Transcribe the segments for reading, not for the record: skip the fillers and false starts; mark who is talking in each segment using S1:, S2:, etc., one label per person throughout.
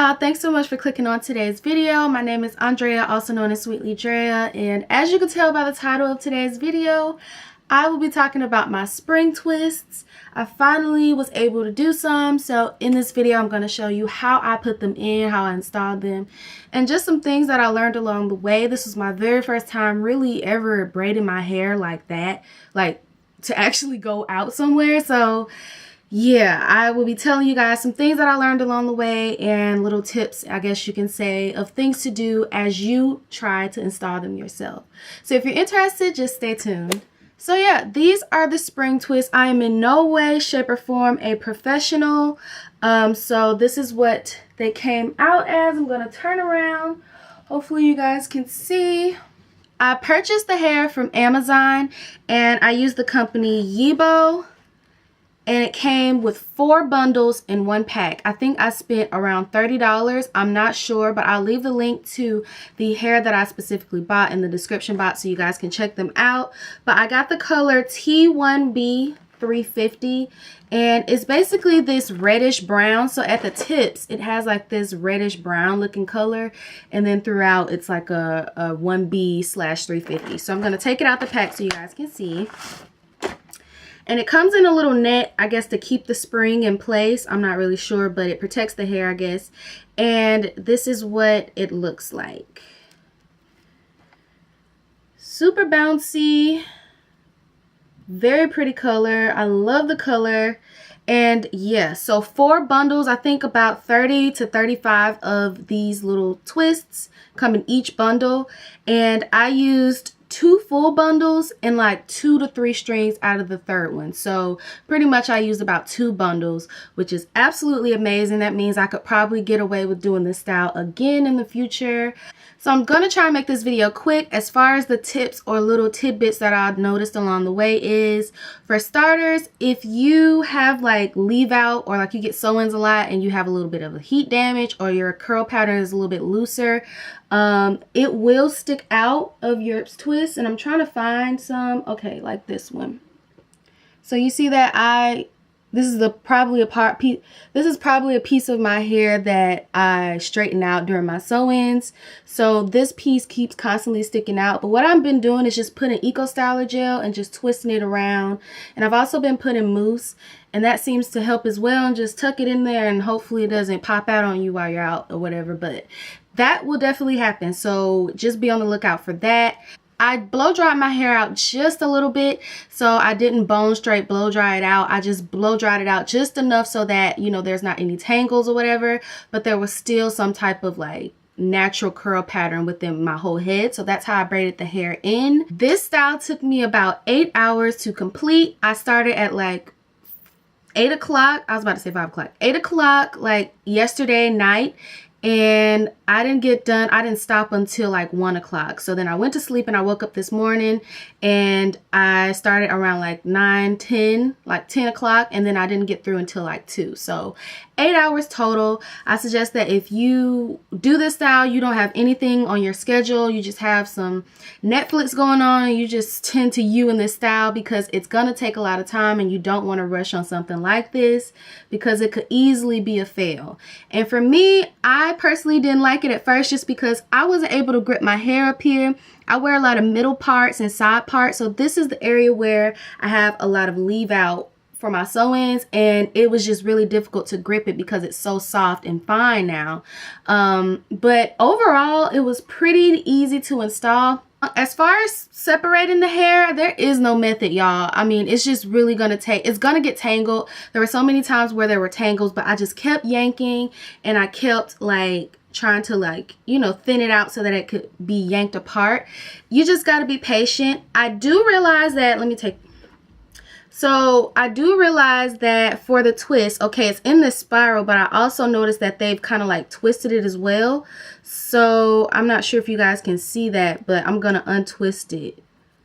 S1: y'all, thanks so much for clicking on today's video. My name is Andrea, also known as Sweetly Dreyah, and as you can tell by the title of today's video, I will be talking about my spring twists. I finally was able to do some, so in this video I'm going to show you how I put them in, how I installed them, and just some things that I learned along the way. This was my very first time really ever braiding my hair like that, like to actually go out somewhere. So yeah, I will be telling you guys some things that I learned along the way and little tips, I guess you can say, of things to do as you try to install them yourself. So if you're interested, just stay tuned. So yeah, these are the spring twists. I am in no way, shape, or form a professional. So this is what they came out as. I'm going to turn around. Hopefully you guys can see. I purchased the hair from Amazon and I used the company Yebo. And it came with 4 bundles in one pack. I think I spent around $30. I'm not sure, but I'll leave the link to the hair that I specifically bought in the description box so you guys can check them out. But I got the color T1B 350, and it's basically this reddish brown. So at the tips, it has like this reddish brown looking color, and then throughout it's like a 1B/350. So I'm going to take it out the pack so you guys can see. And it comes in a little net, I guess, to keep the spring in place. I'm not really sure, but it protects the hair, I guess. And this is what it looks like. Super bouncy. Very pretty color. I love the color. And yeah, so 4 bundles, I think about 30 to 35 of these little twists come in each bundle. And I used 2 full bundles and like 2 to 3 strings out of the third one. So pretty much I used about 2 bundles, which is absolutely amazing. That means I could probably get away with doing this style again in the future. So I'm going to try and make this video quick. As far as the tips or little tidbits that I've noticed along the way is, for starters, if you have like leave out or like you get sew-ins a lot and you have a little bit of a heat damage or your curl pattern is a little bit looser, it will stick out of your twist. And I'm trying to find some, okay, like this one. So you see that this is probably a piece of my hair that I straighten out during my sew-ins. So this piece keeps constantly sticking out. But what I've been doing is just putting Eco Styler gel and just twisting it around. And I've also been putting mousse, and that seems to help as well. And just tuck it in there and hopefully it doesn't pop out on you while you're out or whatever. But that will definitely happen. So just be on the lookout for that. I blow dried my hair out just a little bit, so I didn't bone straight blow dry it out. I just blow dried it out just enough so that, you know, there's not any tangles or whatever, but there was still some type of like natural curl pattern within my whole head. So that's how I braided the hair in. This style took me about 8 hours to complete. I started at like 8 o'clock. I was about to say 5 o'clock. 8 o'clock like yesterday night. And I didn't stop until like 1 o'clock. So then I went to sleep and I woke up this morning and I started around like 9, 10, like 10 o'clock. And then I didn't get through until like 2. So 8 hours total. I suggest that if you do this style, you don't have anything on your schedule, you just have some Netflix going on and you just tend to you in this style, because it's going to take a lot of time and you don't want to rush on something like this because it could easily be a fail. And for me, I personally didn't like it at first just because I wasn't able to grip my hair up here. I wear a lot of middle parts and side parts, so this is the area where I have a lot of leave out for my sew-ins, and it was just really difficult to grip it because it's so soft and fine now. But overall, it was pretty easy to install. As far as separating the hair, there is no method, y'all. I mean, it's just really it's gonna get tangled. There were so many times where there were tangles, but I just kept yanking and I kept like trying to, like, you know, thin it out so that it could be yanked apart. You just got to be patient. I do realize that, I do realize that for the twist, okay, it's in this spiral, but I also noticed that they've kind of like twisted it as well. So I'm not sure if you guys can see that, but I'm going to untwist it.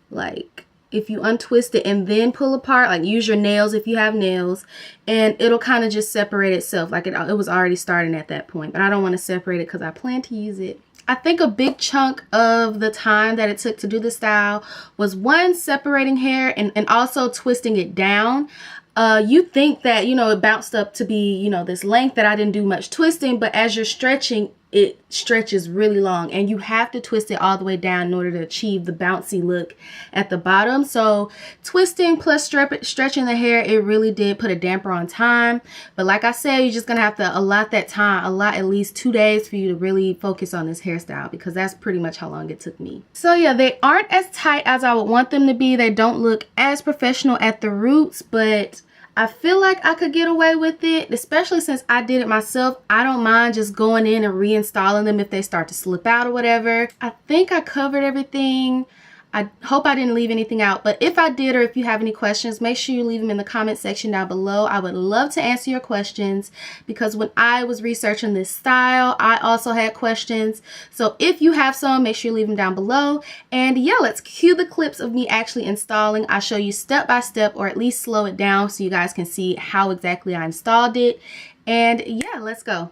S1: Like, if you untwist it and then pull apart, like use your nails if you have nails, and it'll kind of just separate itself. Like it was already starting at that point, but I don't want to separate it because I plan to use it. I think a big chunk of the time that it took to do the style was, one, separating hair and also twisting it down. you think that, you know, it bounced up to be, you know, this length that I didn't do much twisting, but as you're stretching, it stretches really long, and you have to twist it all the way down in order to achieve the bouncy look at the bottom. So twisting plus stretching the hair, it really did put a damper on time. But like I said, you're just gonna have to allot that time, at least 2 days for you to really focus on this hairstyle, because that's pretty much how long it took me. So yeah, they aren't as tight as I would want them to be. They don't look as professional at the roots, but I feel like I could get away with it, especially since I did it myself. I don't mind just going in and reinstalling them if they start to slip out or whatever. I think I covered everything. I hope I didn't leave anything out, but if I did, or if you have any questions, make sure you leave them in the comment section down below. I would love to answer your questions, because when I was researching this style, I also had questions. So if you have some, make sure you leave them down below. And yeah, let's cue the clips of me actually installing. I'll show you step by step, or at least slow it down so you guys can see how exactly I installed it. And yeah, let's go.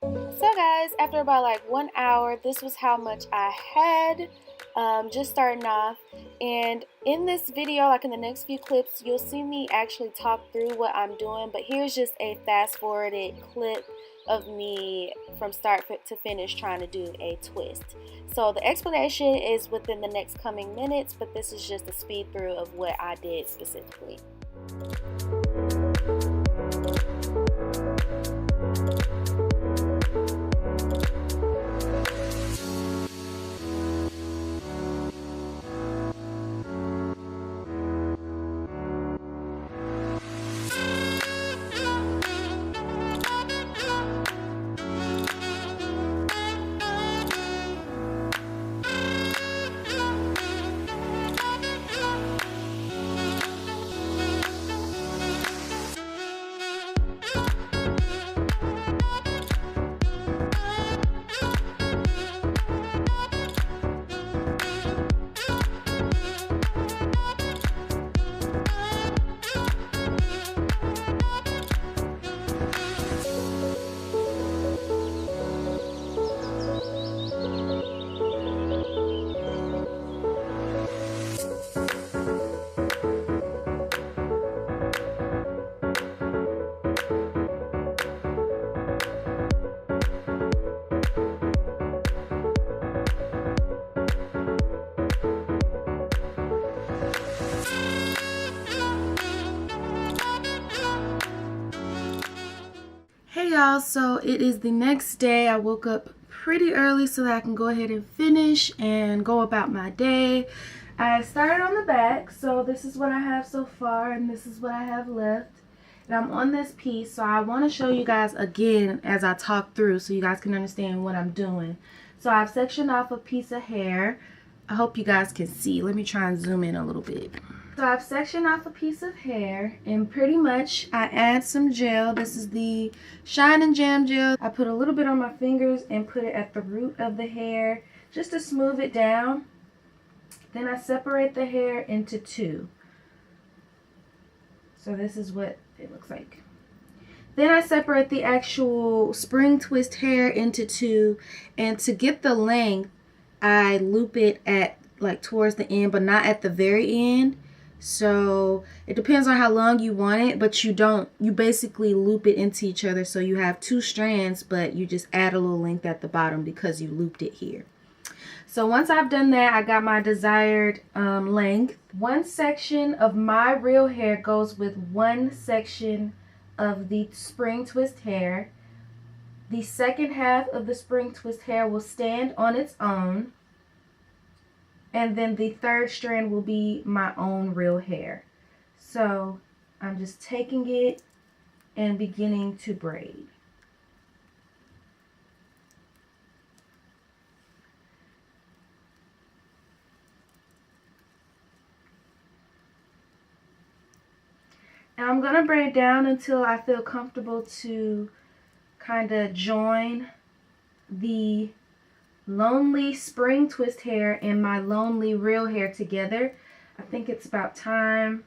S1: So guys, after about like 1 hour, this was how much I had. Just starting off, and in this video, like in the next few clips, you'll see me actually talk through what I'm doing, but here's just a fast forwarded clip of me from start to finish trying to do a twist. So the explanation is within the next coming minutes, but this is just a speed through of what I did specifically. Hey y'all, so it is the next day. I woke up pretty early so that I can go ahead and finish and go about my day. I started on the back, so this is what I have so far, and this is what I have left. And I'm on this piece, so I want to show you guys again as I talk through so you guys can understand what I'm doing. So I've sectioned off a piece of hair. I hope you guys can see. Let me try and zoom in a little bit. So I've sectioned off a piece of hair, and pretty much I add some gel. This is the Shine and Jam gel. I put a little bit on my fingers and put it at the root of the hair just to smooth it down. Then I separate the hair into two. So this is what it looks like. Then I separate the actual spring twist hair into two, and to get the length, I loop it at like towards the end, but not at the very end. So it depends on how long you want it, but you basically loop it into each other, so you have two strands, but you just add a little length at the bottom because you looped it here. So once I've done that, I got my desired length. One section of my real hair goes with one section of the spring twist hair. The second half of the spring twist hair will stand on its own. And then the third strand will be my own real hair. So I'm just taking it and beginning to braid. And I'm going to braid down until I feel comfortable to kind of join the lonely spring twist hair and my lonely real hair together. I think it's about time.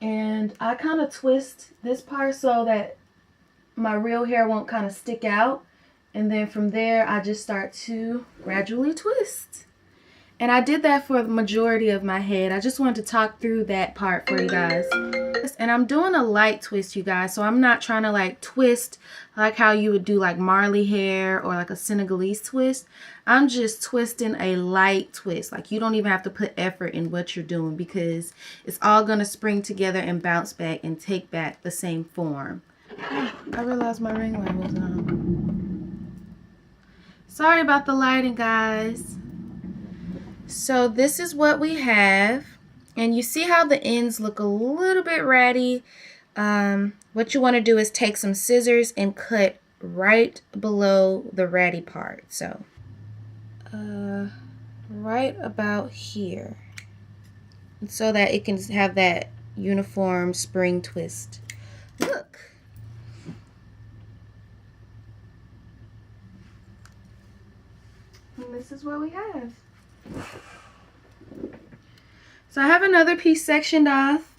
S1: And I kind of twist this part so that my real hair won't kind of stick out. And then from there, I just start to gradually twist. And I did that for the majority of my head. I just wanted to talk through that part for you guys. And I'm doing a light twist, you guys, so I'm not trying to like twist like how you would do like Marley hair or like a Senegalese twist. I'm just twisting a light twist. Like, you don't even have to put effort in what you're doing, because it's all gonna spring together and bounce back and take back the same form. I realized my ring light wasn't on. Sorry about the lighting, guys. So this is what we have. And you see how the ends look a little bit ratty. What you want to do is take some scissors and cut right below the ratty part. So right about here, so that it can have that uniform spring twist look. And this is what we have. So I have another piece sectioned off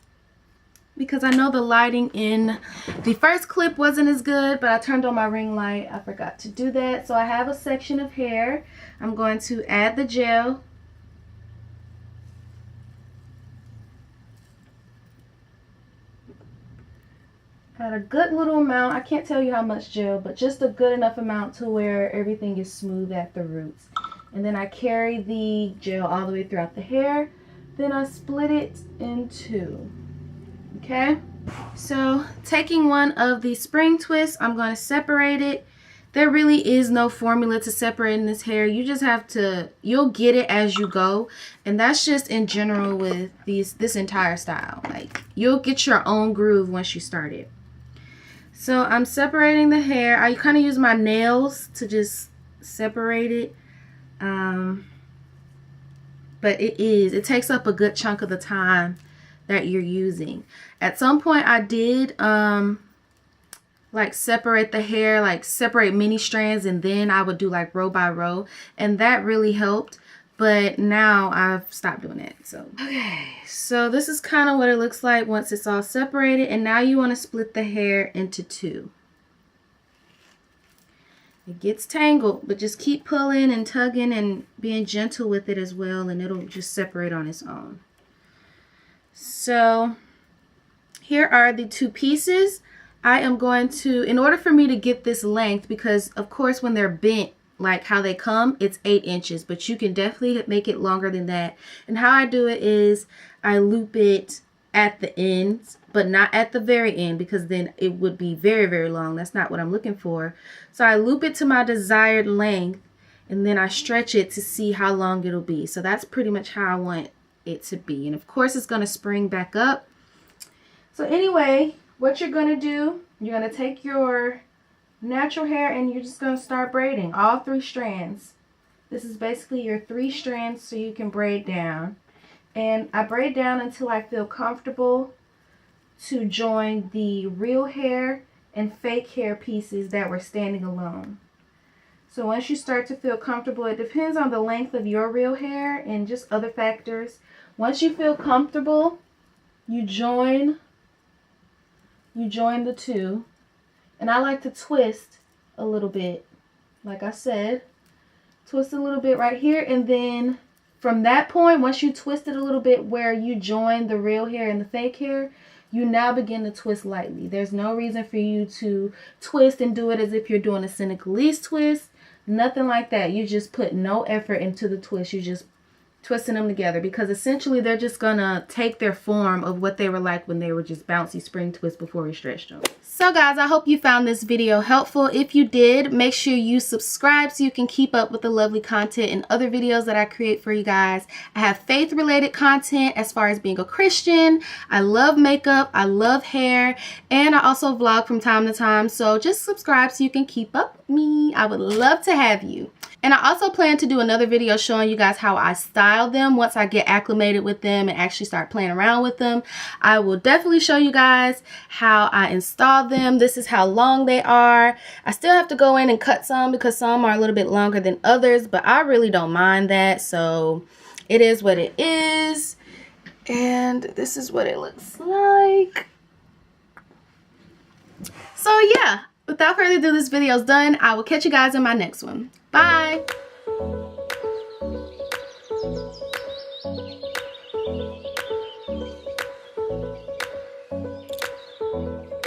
S1: because I know the lighting in the first clip wasn't as good, but I turned on my ring light. I forgot to do that. So I have a section of hair. I'm going to add the gel. Add a good little amount. I can't tell you how much gel, but just a good enough amount to where everything is smooth at the roots. And then I carry the gel all the way throughout the hair. Then I split it in two. Okay, so taking one of the spring twists, I'm going to separate it. There really is no formula to separating this hair. You just have to, you'll get it as you go. And that's just in general with this entire style. Like, you'll get your own groove once you start it. So I'm separating the hair. I kind of use my nails to just separate it. But it takes up a good chunk of the time that you're using. At some point I did like separate the hair, like separate mini strands, and then I would do like row by row, and that really helped. But now I've stopped doing it. So okay, so this is kind of what it looks like once it's all separated. And now you want to split the hair into two. It gets tangled, but just keep pulling and tugging and being gentle with it as well, and it'll just separate on its own. So here are the two pieces. I am going to, in order for me to get this length, because of course when they're bent like how they come, it's 8 inches, but you can definitely make it longer than that. And how I do it is I loop it at the ends, but not at the very end, because then it would be very, very long. That's not what I'm looking for. So I loop it to my desired length, and then I stretch it to see how long it'll be. So that's pretty much how I want it to be. And of course it's going to spring back up. So anyway, what you're going to do, you're going to take your natural hair and you're just going to start braiding all 3 strands. This is basically your 3 strands so you can braid down. And I braid down until I feel comfortable to join the real hair and fake hair pieces that were standing alone. So once you start to feel comfortable, it depends on the length of your real hair and just other factors. Once you feel comfortable, you join the two. And I like to twist a little bit. Like I said, twist a little bit right here, and then from that point, once you twist it a little bit where you join the real hair and the fake hair, you now begin to twist lightly. There's no reason for you to twist and do it as if you're doing a Senegalese twist. Nothing like that. You just put no effort into the twist. You just twisting them together, because essentially they're just gonna take their form of what they were like when they were just bouncy spring twists before we stretched them. So guys, I hope you found this video helpful. If you did, make sure you subscribe so you can keep up with the lovely content and other videos that I create for you guys. I have faith related content as far as being a Christian. I love makeup, I love hair, and I also vlog from time to time. So just subscribe so you can keep up with me. I would love to have you. And I also plan to do another video showing you guys how I style them once I get acclimated with them and actually start playing around with them. I will definitely show you guys how I install them. This is how long they are. I still have to go in and cut some because some are a little bit longer than others, but I really don't mind that. So it is what it is. And this is what it looks like. So yeah, without further ado, this video is done. I will catch you guys in my next one. Bye. you.